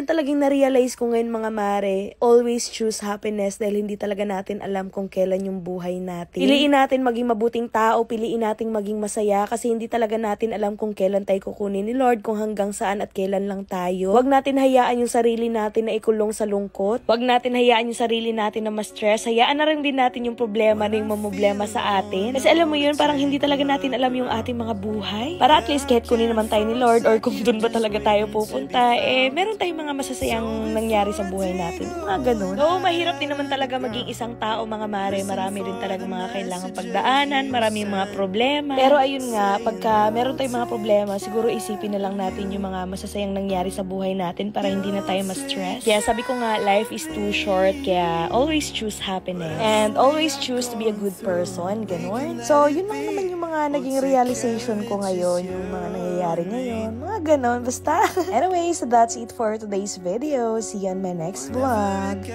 yun talagang na-realize ko ngayon mga mare, always choose happiness dahil hindi talaga natin alam kung kailan yung buhay natin. Piliin natin maging mabuting tao, piliin natin maging masaya kasi hindi talaga natin alam kung kailan tayo kukunin ni Lord, kung hanggang saan at kailan lang tayo. Huwag natin hayaan yung sarili natin na ikulong sa lungkot. Huwag natin hayaan yung sarili natin na ma-stress. Hayaan na rin din natin yung problema na yung mamblema sa atin. Kasi alam mo yun, parang hindi talaga natin alam yung ating mga buhay. Para at least kahit kunin naman tayo ni Lord or kung doon ba talaga tayo pupunta, meron tayong mga masasayang nangyari sa buhay natin. Mga ganun. Oo, mahirap din naman talaga maging isang tao mga mare. Marami rin talaga mga kailangan pagdaanan, maraming mga problema. Pero ayun nga, pagka meron tayong mga problema, siguro isipin na lang natin yung mga masasayang nangyari sa buhay natin para hindi na tayo ma-stress. Kaya sabi ko nga, life is too short, kaya always choose happiness. And always choose to be a good person, ganun. So, yun lang naman yung mga naging realization ko ngayon, yung mga nangyayari ngayon, mga ganun, basta. Anyway, so that's it for today's video. See you on my next vlog.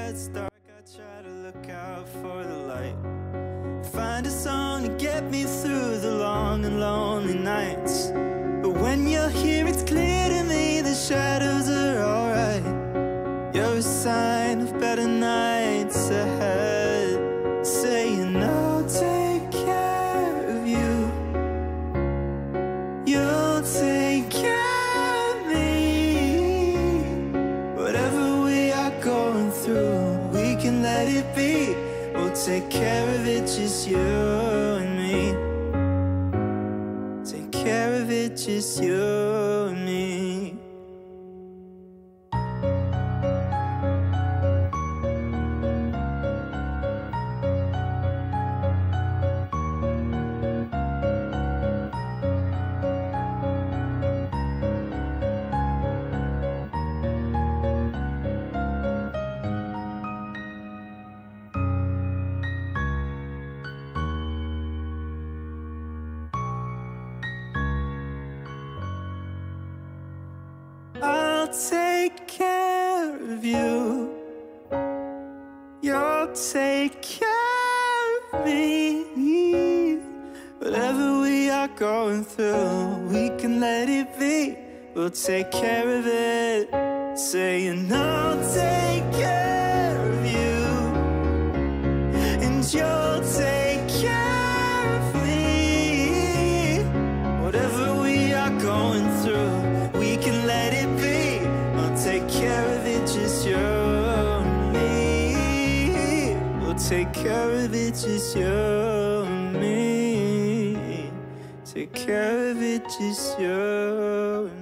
Find a song to get me through the long and lonely nights. But when you're here, it's clear to me the shadows are alright. You're a sign of better nights ahead, saying I'll take care of you. You'll take care of me. Whatever we are going through, we can let it be. We'll take care of it, just you and me. Take care of it, just you and me. I'll take care of you. You'll take care of me. Whatever we are going through, we can let it be. We'll take care of it. Saying I'll take care of you, and you'll take care of me. Whatever we are going through, we can let it be. I'll take care of it, just you and me. We'll take care of it, just you and me. Take care of it, just you and me.